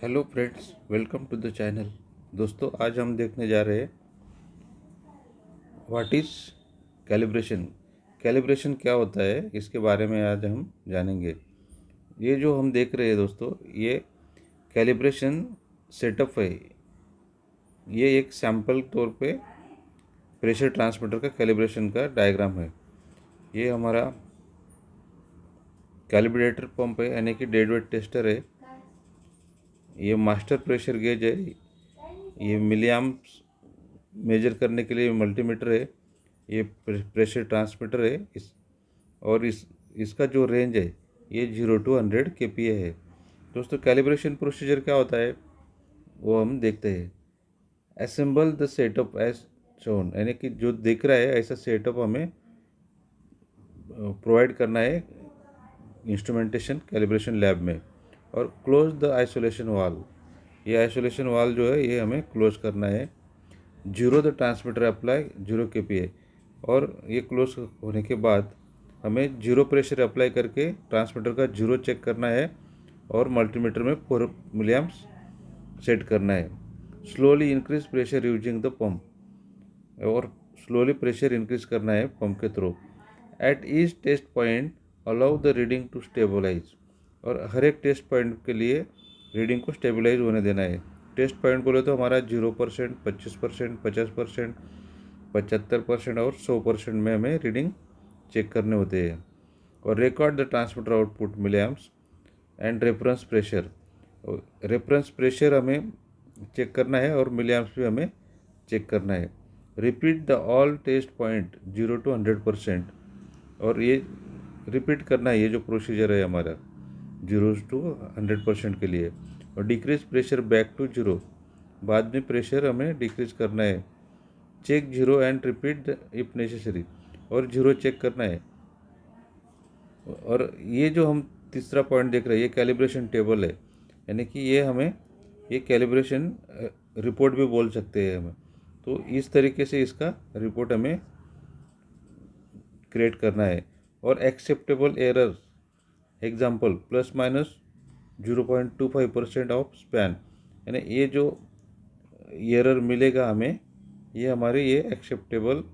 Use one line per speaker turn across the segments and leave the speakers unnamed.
Hello friends, welcome to the channel. दोस्तों, आज हम देखने जा रहे हैं व्हाट इज़ कैलिब्रेशन। कैलिब्रेशन क्या होता है, इसके बारे में आज हम जानेंगे। ये जो हम देख रहे हैं दोस्तों, ये कैलिब्रेशन सेटअप है। ये एक सैंपल तौर पे प्रेशर ट्रांसमीटर का कैलिब्रेशन का डायग्राम है। ये हमारा कैलिब्रेटर पंप है, यानी कि डेड वेट टेस्टर है। ये मास्टर प्रेशर गेज है। ये मिलीएम्प्स मेजर करने के लिए मल्टीमीटर है। ये प्रेशर ट्रांसमीटर है। इसका जो रेंज है ये 0 to 100 kPa है। दोस्तों, कैलिब्रेशन प्रोसीजर क्या होता है वो हम देखते हैं। Assemble the setup as shown, यानी कि जो दिख रहा है ऐसा सेटअप हमें प्रोवाइड करना है इंस्ट्रूमेंटेशन कैलिब्रेशन लैब में। और क्लोज द आइसोलेशन वाल, ये आइसोलेशन वाल जो है ये हमें क्लोज करना है। Zero the transmitter apply 0 kPa, और ये क्लोज होने के बाद हमें जीरो प्रेशर अप्लाई करके ट्रांसमीटर का जीरो चेक करना है और मल्टीमीटर में 4 मिलीएम्प्स सेट करना है। Slowly increase pressure using the pump, और स्लोली प्रेशर इंक्रीज करना है पंप के through. At each test point allow the reading to stabilise, और हर एक टेस्ट पॉइंट के लिए रीडिंग को स्टेबलाइज होने देना है। टेस्ट पॉइंट बोले तो हमारा 0%, 25%, 50%, 75% और 100% में हमें रीडिंग चेक करने होते हैं। और record the transmitter output milliamps and reference pressure. Reference pressure हमें चेक करना है और मिलीएम्प्स भी हमें चेक करना है। Repeat the all test point 0 to 100%, और ये रिपीट करना है। ये जो प्रोसीजर है हमारा 0 to 100% के लिए। और decrease pressure back to zero, बाद में प्रेशर हमें डिक्रीज करना है। Check zero and repeat if necessary, और जीरो चेक करना है। और ये जो हम तीसरा पॉइंट देख रहे हैं ये कैलिब्रेशन टेबल है, यानी कि ये हमें ये कैलिब्रेशन रिपोर्ट भी बोल सकते हैं हमें। तो इस तरीके से इसका रिपोर्ट हमें क्रिएट करना है। और acceptable error example ±0.25% of span, यानी ये जो एरर मिलेगा हमें ये हमारे ये एक्सेप्टेबल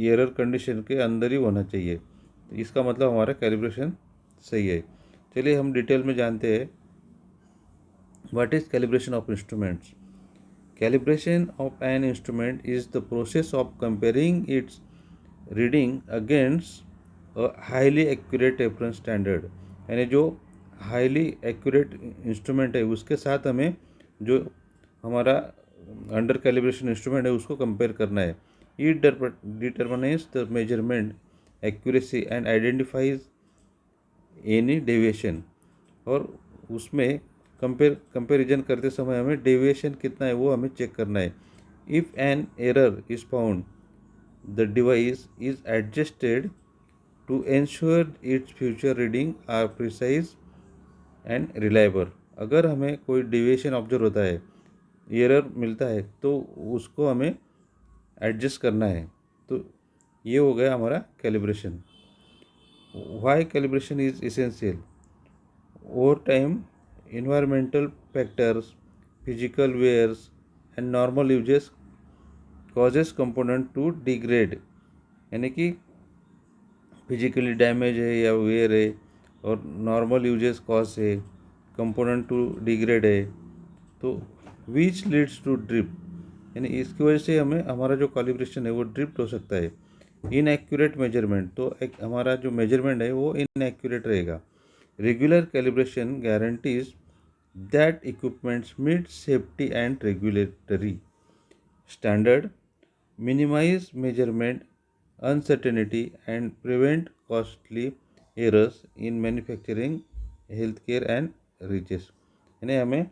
एरर कंडीशन के अंदर ही होना चाहिए। तो इसका मतलब हमारा कैलिब्रेशन सही है। चलिए हम डिटेल में जानते हैं what is calibration of instruments. Calibration of an instrument is the process of comparing its reading against a highly accurate reference standard, यानी जो हाईली एक्यूरेट इंस्ट्रूमेंट है उसके साथ हमें जो हमारा अंडर कैलिब्रेशन इंस्ट्रूमेंट है उसको कंपेयर करना है। It determines the measurement accuracy and identifies any deviation, और उसमें कंपेरिजन करते समय हमें डेविएशन कितना है वो हमें चेक करना है। If an error is found the device is adjusted to ensure its future reading are precise and reliable. अगर हमें कोई डेविएशन ऑब्जर्व होता है, एरर मिलता है, तो उसको हमें एडजस्ट करना है। तो ये हो गया हमारा calibration. Why calibration is essential? Over time environmental factors, physical wears and normal uses causes component to degrade, यानी कि फिजिकली डैमेज है या वेयर है और नॉर्मल यूजेस कॉज है कंपोनेंट टू डिग्रेड है, तो विच लीड्स टू ड्रिफ्ट, यानी इसकी वजह से हमें हमारा जो कैलिब्रेशन है वो ड्रिफ्ट हो सकता है। इनएक्यूरेट मेजरमेंट, तो एक हमारा जो मेजरमेंट है वो इनएक्यूरेट रहेगा। Regular calibration guarantees that equipments meet safety and regulatory standard, minimize measurement uncertainty and prevent costly errors in manufacturing, healthcare and research। यानी हमें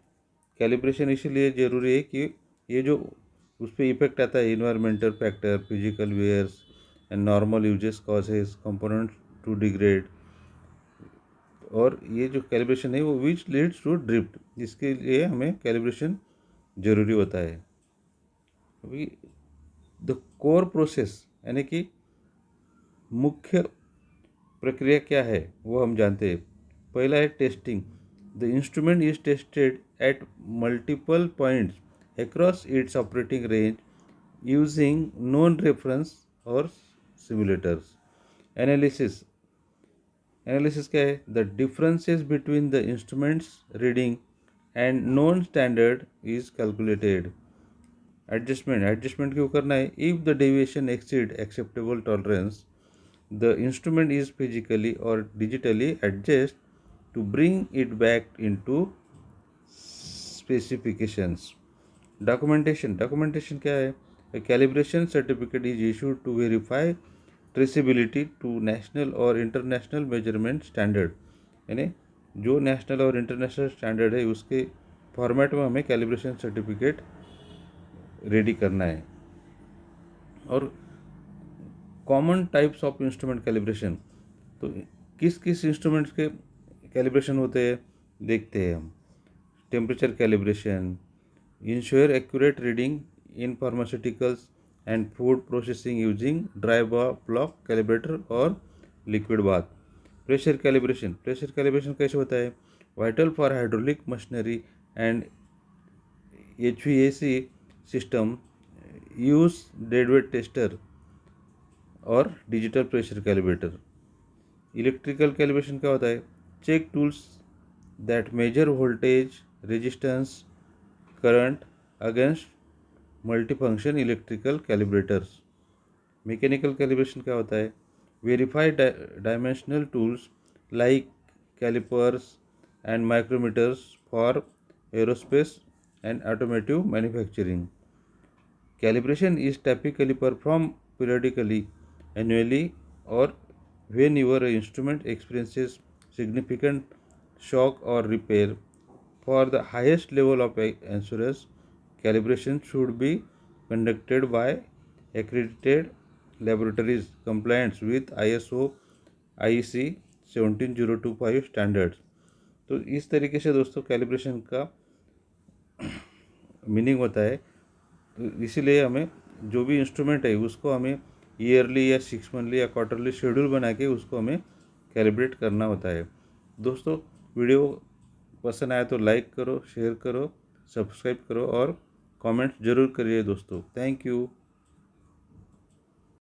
कैलिब्रेशन इसीलिए ज़रूरी है कि ये जो उस पर इफेक्ट आता है environmental factor, physical wears and normal uses causes components to degrade, और ये जो कैलिब्रेशन है वो विच लीड्स टू ड्रिफ्ट, इसके लिए हमें कैलिब्रेशन ज़रूरी होता है। अभी द कोर प्रोसेस, यानी कि मुख्य प्रक्रिया क्या है वो हम जानते हैं। पहला है testing, The instrument is tested at multiple points across its operating range using known reference or simulators. Analysis. Analysis क्या है? The differences between the instruments reading and known standard is calculated. Adjustment क्यों करना है? If the deviation exceed acceptable tolerance, the instrument is physically or digitally adjusted to bring it back into specifications. Documentation क्या है? A calibration certificate is issued to verify traceability to national और international measurement standard. यानी जो national और international standard है उसके format में हमें कैलिब्रेशन सर्टिफिकेट रेडी करना है. और common types of instrument calibration, तो किस किस इंस्ट्रूमेंट्स के कैलिब्रेशन होते हैं देखते हैं हम. Temperature calibration, ensure accurate reading in pharmaceuticals and food processing using dry block calibrator और लिक्विड बाथ. प्रेशर कैलिब्रेशन कैसे होता है? Vital for hydraulic machinery and HVAC system use deadweight tester और digital pressure calibrator. Electrical calibration क्या होता है? Check tools that measure voltage, resistance, current against multifunction electrical calibrators. Mechanical calibration क्या होता है? Verify dimensional tools like calipers and micrometers for aerospace and automotive manufacturing. Calibration is typically performed periodically, annually, or whenever an instrument experiences significant shock or repair. For the highest level of assurance, calibration should be conducted by accredited laboratories compliant with ISO IEC 17025 standards. तो इस तरीके से दोस्तों calibration का meaning होता है. तो इसीलिए हमें जो भी इंस्ट्रूमेंट है उसको हमें ईयरली या 6 मंथली या क्वार्टरली शेड्यूल बना के उसको हमें कैलिब्रेट करना होता है. दोस्तों वीडियो पसंद आया तो लाइक करो, शेयर करो, सब्सक्राइब करो और कमेंट ज़रूर करिए दोस्तों. Thank you.